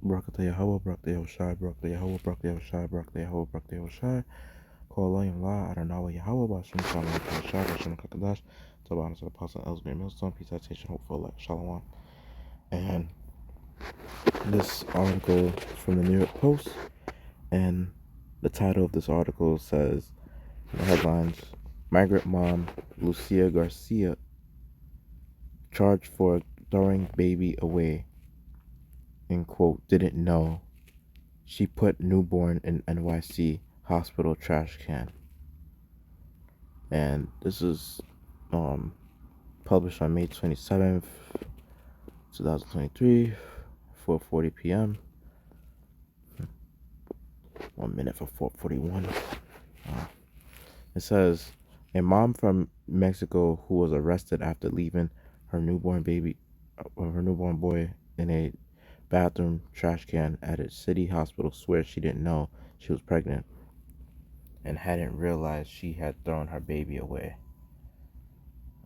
Barakatah Yahweh, Barakatah Yahushai, Barakatah Yahweh, Barakatah Yahushai, Barakatah Yahweh, Barakatah Yahushai. Call William La, Adonai Yahweh, Bashim Shalom, Yahushai, Bashim Kakadash. To the honors of the Apostle Ellsbury Millstone, peace, citation, hope for life, Shalom. And this article from the New York Post, and the title of this article says, the headlines, migrant mom Lucia Garcia charged for throwing baby away, in quote, didn't know she put newborn in NYC hospital trash can. And this is published on May 27th, 2023, 4:40 p.m. 1 minute for 4:41. It says, a mom from Mexico who was arrested after leaving her newborn boy in a bathroom trash can at a city hospital swears she didn't know she was pregnant and hadn't realized she had thrown her baby away.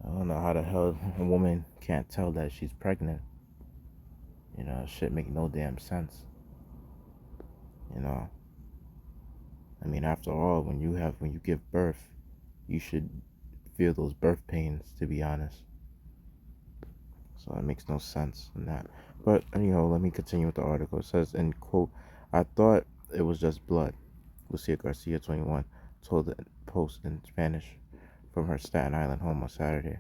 I don't know how the hell a woman can't tell that she's pregnant. You know, shit make no damn sense. You know, I mean, after all, when you give birth, you should feel those birth pains, to be honest. So it makes no sense in that. But anyhow, let me continue with the article. It says, in quote, I thought it was just blood. Lucia Garcia, 21, told the Post in Spanish from her Staten Island home on Saturday.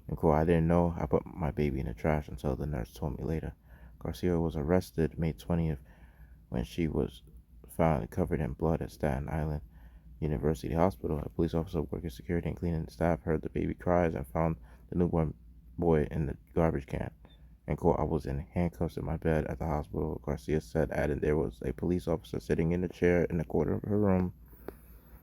In quote, I didn't know I put my baby in the trash until the nurse told me later. Garcia was arrested May 20th when she was found covered in blood at Staten Island University Hospital. A police officer working security and cleaning staff heard the baby cries and found the newborn boy in the garbage can. In quote, I was in handcuffs in my bed at the hospital, Garcia said, adding there was a police officer sitting in a chair in the corner of her room.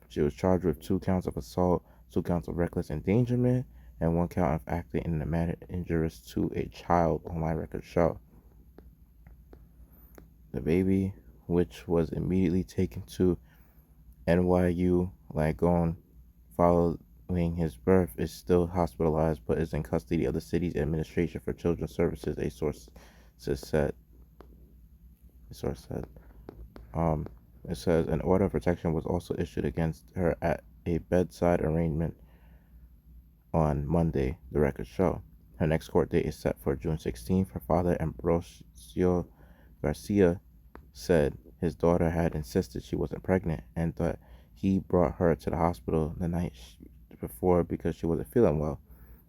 She was charged with 2 counts of assault, 2 counts of reckless endangerment, and 1 count of acting in a manner injurious to a child, online records show. The baby, which was immediately taken to NYU Langone following his birth, is still hospitalized but is in custody of the city's Administration for Children's Services, a source said. It says an order of protection was also issued against her at a bedside arraignment on Monday, the records show. Her next court date is set for June 16th. Her father, Ambrosio Garcia, said his daughter had insisted she wasn't pregnant and that he brought her to the hospital the night before because she wasn't feeling well.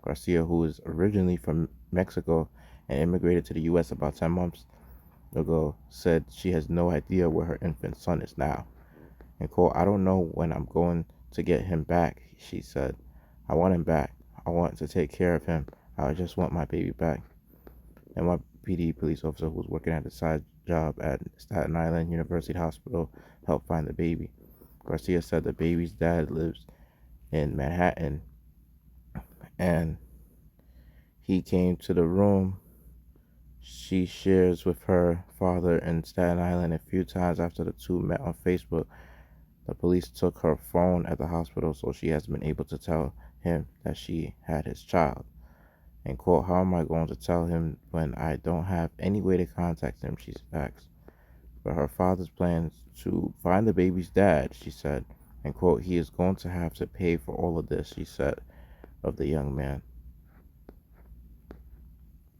Garcia, who is originally from Mexico and immigrated to the U.S. about 10 months ago, said she has no idea where her infant son is now. And quote, I don't know when I'm going to get him back, she said. I want him back. I want to take care of him. I just want my baby back. NYPD police officer who was working at a side job at Staten Island University Hospital helped find the baby. Garcia said the baby's dad lives in Manhattan and he came to the room she shares with her father in Staten Island a few times after the two met on Facebook. The police took her phone at the hospital, so she has been able to tell him that she had his child. And quote, how am I going to tell him when I don't have any way to contact him, she asked. But her father's plans to find the baby's dad, she said. And quote, he is going to have to pay for all of this, she said of the young man.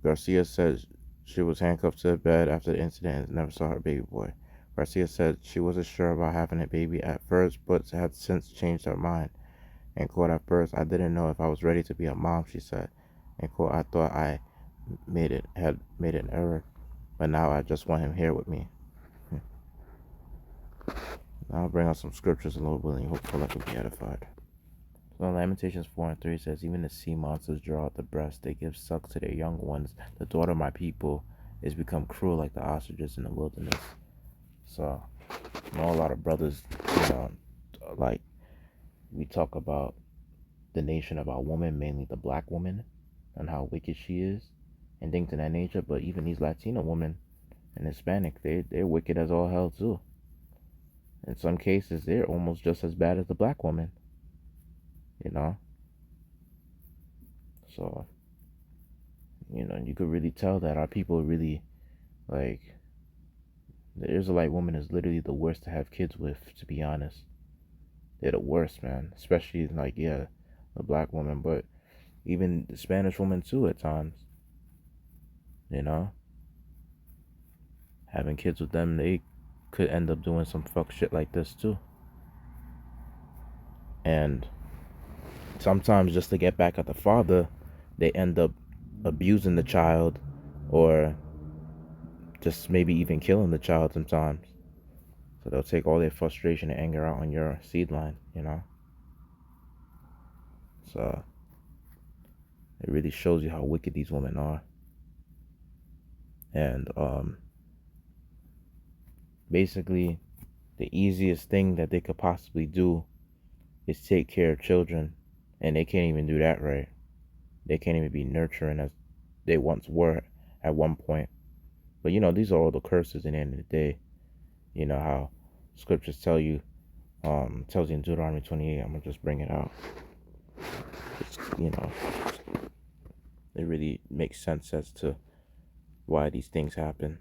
Garcia said she was handcuffed to the bed after the incident and never saw her baby boy. Garcia said she wasn't sure about having a baby at first, but had since changed her mind. And quote, at first, I didn't know if I was ready to be a mom, she said. And quote, I thought I had made an error, but now I just want him here with me. Now I'll bring out some scriptures and Lord willing, hopefully I can be edified. So Lamentations 4:3 says, even the sea monsters draw out the breast, they give suck to their young ones. The daughter of my people is become cruel like the ostriches in the wilderness. So, you know, a lot of brothers, like, we talk about the nation of our woman, mainly the black woman, and how wicked she is, and things of that nature, but even these Latino women and Hispanic, they're wicked as all hell too. In some cases, they're almost just as bad as the black woman, you know? So, you know, you could really tell that our people really, like, The Israelite woman is literally the worst to have kids with, to be honest. They're the worst, man. Especially, like, yeah, the black woman, but even the Spanish woman, too, at times. You know? Having kids with them, they could end up doing some fuck shit like this, too. And sometimes, just to get back at the father, they end up abusing the child or just maybe even killing the child sometimes. So they'll take all their frustration and anger out on your seed line, you know? So it really shows you how wicked these women are. And basically, the easiest thing that they could possibly do is take care of children. And they can't even do that right. They can't even be nurturing as they once were at one point. But you know, these are all the curses in the end of the day. You know how scriptures tells you in Deuteronomy 28. I'm gonna just bring it out. You know, it really makes sense as to why these things happen.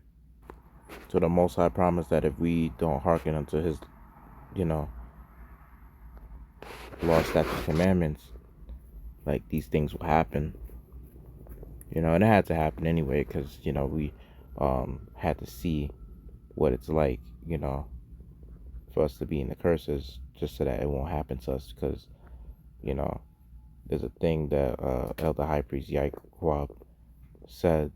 So the Most High promised that if we don't hearken unto His, you know, law, statutes, commandments, like these things will happen. You know, and it had to happen anyway, because you know we had to see what it's like, you know, for us to be in the curses, just so that it won't happen to us. Because you know, there's a thing that Elder High Priest Yaquab said,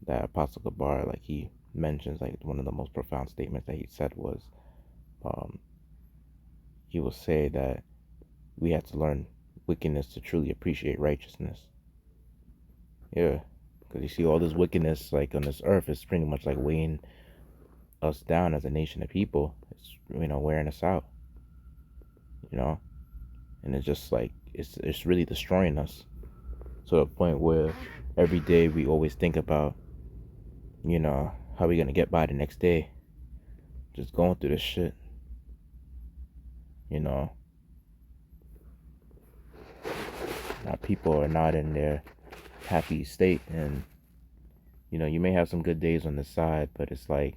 that Apostle Gabar, like he mentions, like one of the most profound statements that he said was, um, he will say that we have to learn wickedness to truly appreciate righteousness. Yeah, because you see all this wickedness like on this earth is pretty much like weighing us down as a nation of people. It's, you know, wearing us out. You know, and it's just like it's really destroying us to a point where every day we always think about, you know, how we gonna get by the next day. Just going through this shit. You know, our people are not in their happy state, and you know, you may have some good days on the side, but it's like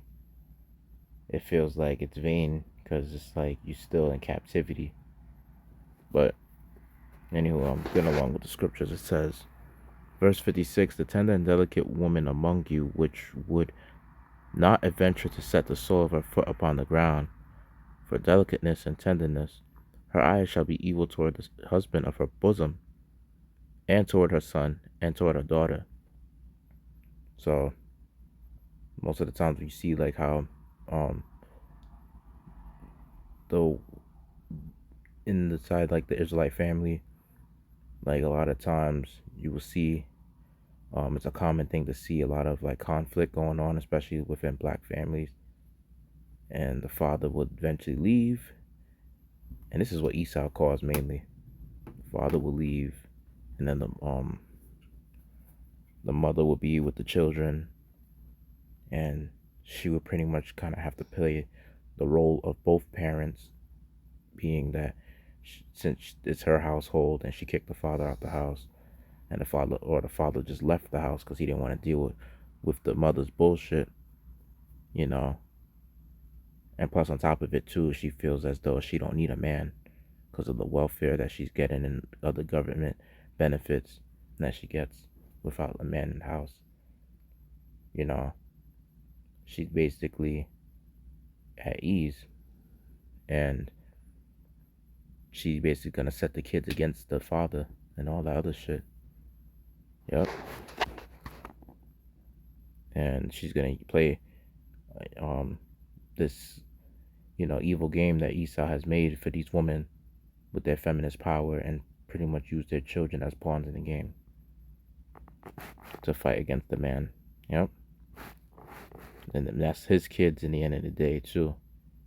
it feels like it's vain because it's like you're still in captivity. But anyway, I'm going along with the scriptures. It says, verse 56, the tender and delicate woman among you, which would not adventure to set the sole of her foot upon the ground, for delicateness and tenderness, her eyes shall be evil toward the husband of her bosom, and toward her son, and toward her daughter. So most of the times we see like how though in the side like the Israelite family, like a lot of times you will see it's a common thing to see a lot of like conflict going on, especially within black families, and the father would eventually leave, and this is what Esau caused mainly. The father will leave, and then the mother would be with the children, and she would pretty much kind of have to play the role of both parents, being that since it's her household and she kicked the father out the house, and the father just left the house because he didn't want to deal with the mother's bullshit, you know. And plus on top of it too, she feels as though she don't need a man because of the welfare that she's getting and other government benefits that she gets without a man in the house. You know, she's basically at ease, and she's basically gonna set the kids against the father and all that other shit. Yep. And she's gonna play this, you know, evil game that Esau has made for these women with their feminist power, and pretty much use their children as pawns in the game to fight against the man. Yep. And that's his kids in the end of the day too,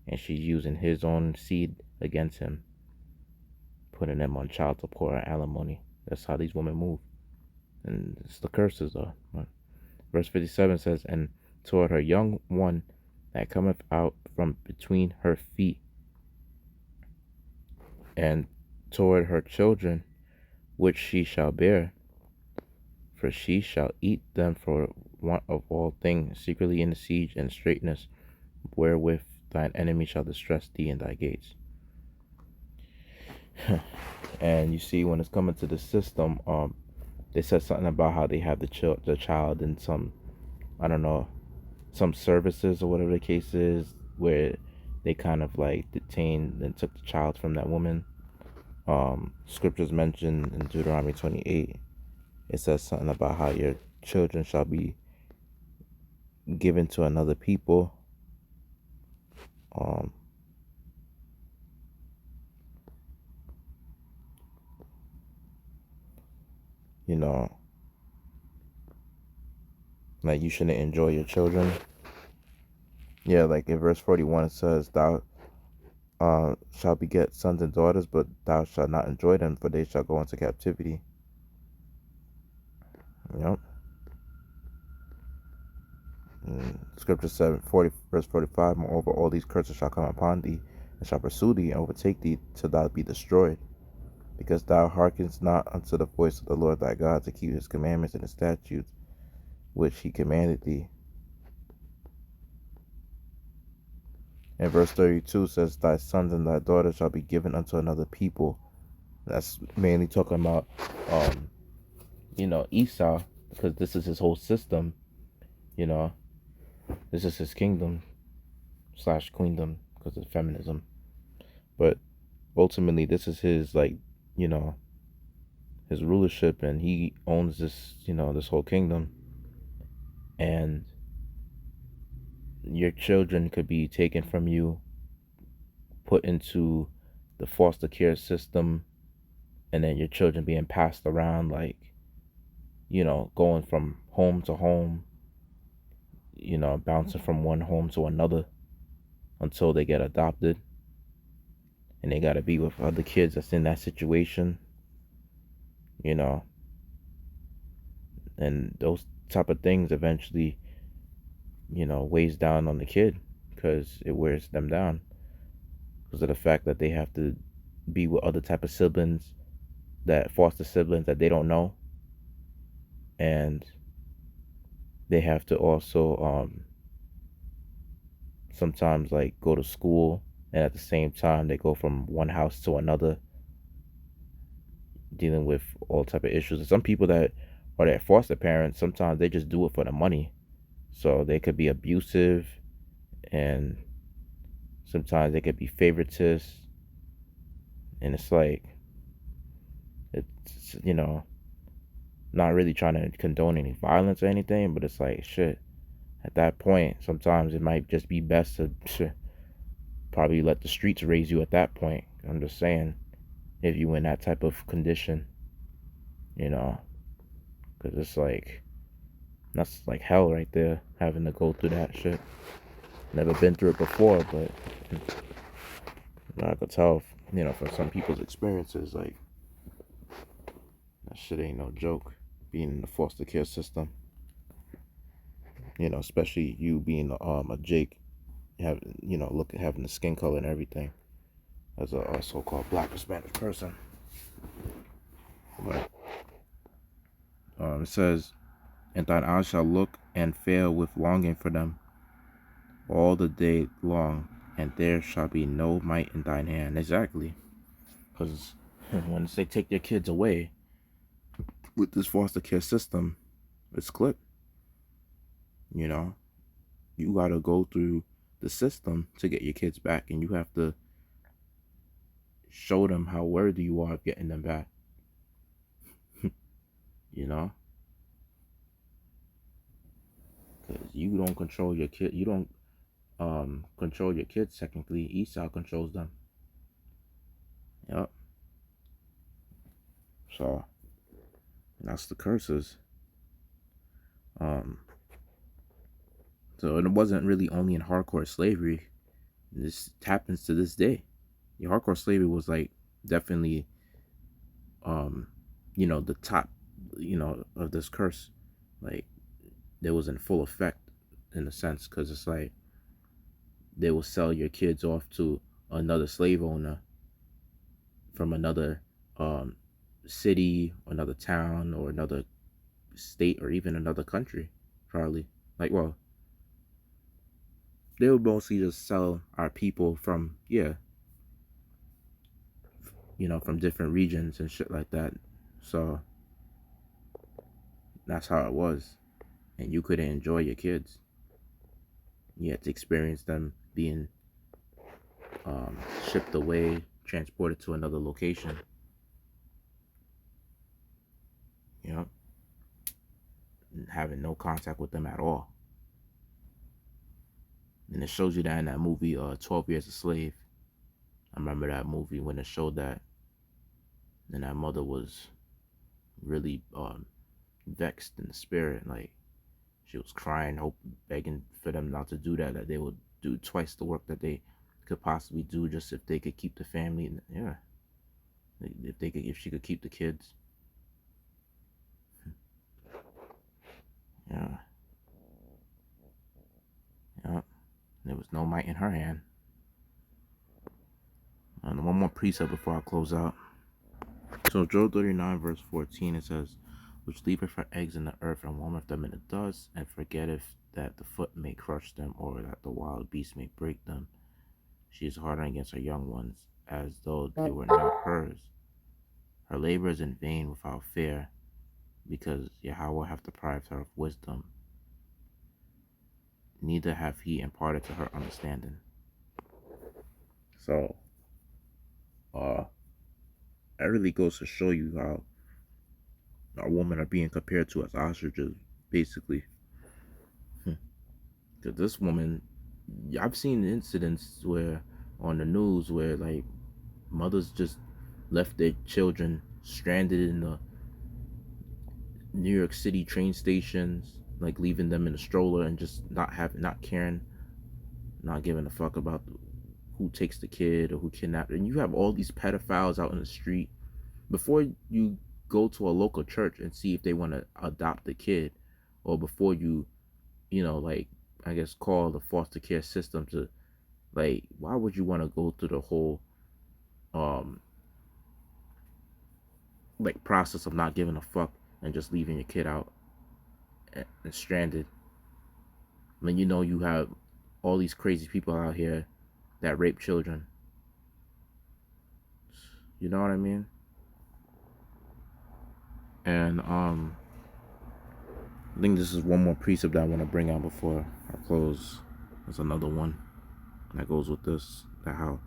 and she's using his own seed against him, putting them on child support or alimony. That's how these women move, and it's the curses though. Verse 57 says, and toward her young one that cometh out from between her feet, and toward her children which she shall bear, for she shall eat them for want of all things, secretly in the siege and straitness wherewith thine enemy shall distress thee in thy gates. And you see, when it's coming to the system, they said something about how they have the child in some, I don't know, some services or whatever the case is, where they kind of like detained and took the child from that woman. Scriptures mentioned in Deuteronomy 28, it says something about how your children shall be given to another people. Um, you know, like you shouldn't enjoy your children. Yeah, like in verse 41 it says, thou shalt beget sons and daughters, but thou shalt not enjoy them, for they shall go into captivity. Yep. Scripture 7:40, verse 45, moreover, all these curses shall come upon thee, and shall pursue thee, and overtake thee, till thou be destroyed, because thou hearkenest not unto the voice of the Lord thy God, to keep his commandments and his statutes, which he commanded thee. And verse 32 says, thy sons and thy daughters shall be given unto another people. That's mainly talking about, Esau, because this is his whole system, this is his kingdom / queendom, because of feminism. But ultimately, this is his, his rulership, and he owns this, this whole kingdom. And your children could be taken from you, put into the foster care system, and then your children being passed around, like, going from home to home, bouncing from one home to another until they get adopted, and they got to be with other kids that's in that situation, you know and those type of things eventually, weighs down on the kid, because it wears them down because of the fact that they have to be with other type of siblings, that foster siblings that they don't know, and they have to also sometimes like go to school, and at the same time they go from one house to another, dealing with all type of issues. And some people that are their foster parents, sometimes they just do it for the money, so they could be abusive, and sometimes they could be favoritist, and it's like, it's not really trying to condone any violence or anything, but it's like, shit, at that point sometimes it might just be best to probably let the streets raise you at that point. I'm just saying, if you in that type of condition, because it's like, that's like hell right there, having to go through that shit. Never been through it before, but I could tell, from some people's experiences, like, that shit ain't no joke, being in the foster care system. Especially you being a Jake, having having the skin color and everything, as a so-called black Hispanic person. But it says, and thine eyes shall look and fail with longing for them all the day long, and there shall be no might in thine hand. Exactly, because when they take their kids away with this foster care system, it's clipped. You got to go through the system to get your kids back, and you have to show them how worthy you are of getting them back. Because you don't control your kid. You don't control your kids. Technically, Esau controls them. Yep. So that's the curses. So it wasn't really only in hardcore slavery. This happens to this day. Your hardcore slavery was like definitely the top, of this curse. Like, it was in full effect in a sense, because it's like they will sell your kids off to another slave owner from another city, another town, or another state, or even another country, probably. Like, well, they would mostly just sell our people from, yeah, from different regions and shit like that. So that's how it was. And you couldn't enjoy your kids. You had to experience them being shipped away, transported to another location. You know, having no contact with them at all. And it shows you that in that movie, 12 Years a Slave. I remember that movie when it showed that. And that mother was really vexed in the spirit. Like, she was crying, begging for them not to do that, that they would do twice the work that they could possibly do just if they could keep the family. Yeah. If she could keep the kids. Yeah. Yeah. There was no might in her hand. And one more precept before I close out. So Job 39 verse 14, it says, which leaveth her eggs in the earth and warmeth them in the dust, and forgetteth that the foot may crush them, or that the wild beast may break them. She is hardened against her young ones, as though they were not hers. Her labor is in vain without fear, because Yahweh hath deprived her of wisdom, neither hath he imparted to her understanding. So, that really goes to show you how our women are being compared to as ostriches, basically. Because this woman, I've seen incidents where, on the news, where like mothers just left their children stranded in the New York City train stations, like leaving them in a stroller and just not caring, not giving a fuck about who takes the kid or who kidnapped. And you have all these pedophiles out in the street. Before you go to a local church and see if they want to adopt the kid, or before you, like, I guess, call the foster care system to, like, why would you want to go through the whole like process of not giving a fuck and just leaving your kid out and stranded when you have all these crazy people out here that rape children? You know what I mean? And I think this is one more precept that I want to bring out before I close. There's another one that goes with this, that how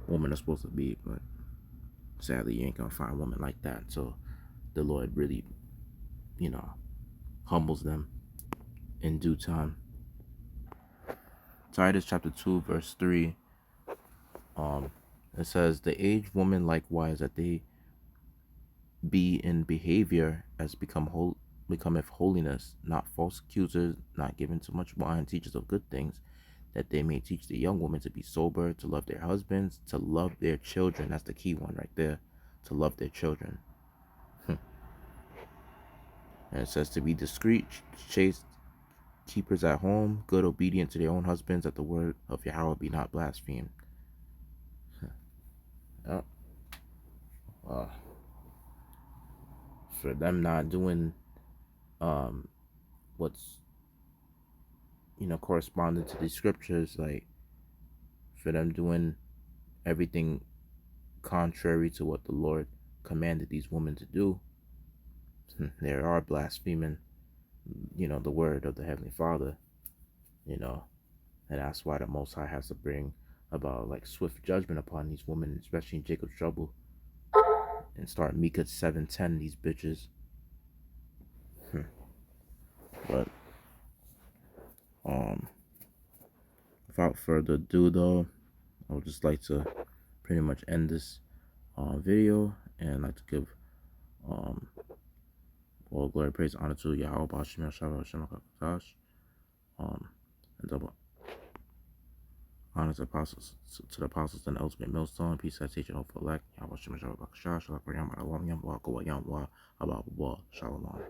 women are supposed to be, but sadly you ain't gonna find a woman like that. So the Lord really, humbles them in due time. Titus chapter 2 verse 3, it says, the aged woman likewise, that they be in behavior as becometh holiness, not false accusers, not given to much wine, teachers of good things, that they may teach the young women to be sober, to love their husbands, to love their children. That's the key one right there. To love their children. And it says to be discreet, chaste, keepers at home, good, obedient to their own husbands, that the word of Yahweh be not blasphemed. Yep. For them not doing what's corresponding to the scriptures, like for them doing everything contrary to what the Lord commanded these women to do, they are blaspheming the word of the Heavenly Father, and that's why the Most High has to bring about like swift judgment upon these women, especially in Jacob's trouble, and start Micah 7:10 these bitches. But without further ado, though, I would just like to pretty much end this video, and like to give all glory, praise, honor to Yahweh, and double honor to apostles, to the apostles and the ultimate millstone. Peace, citation, hope for elect. Yahweh, Shalom.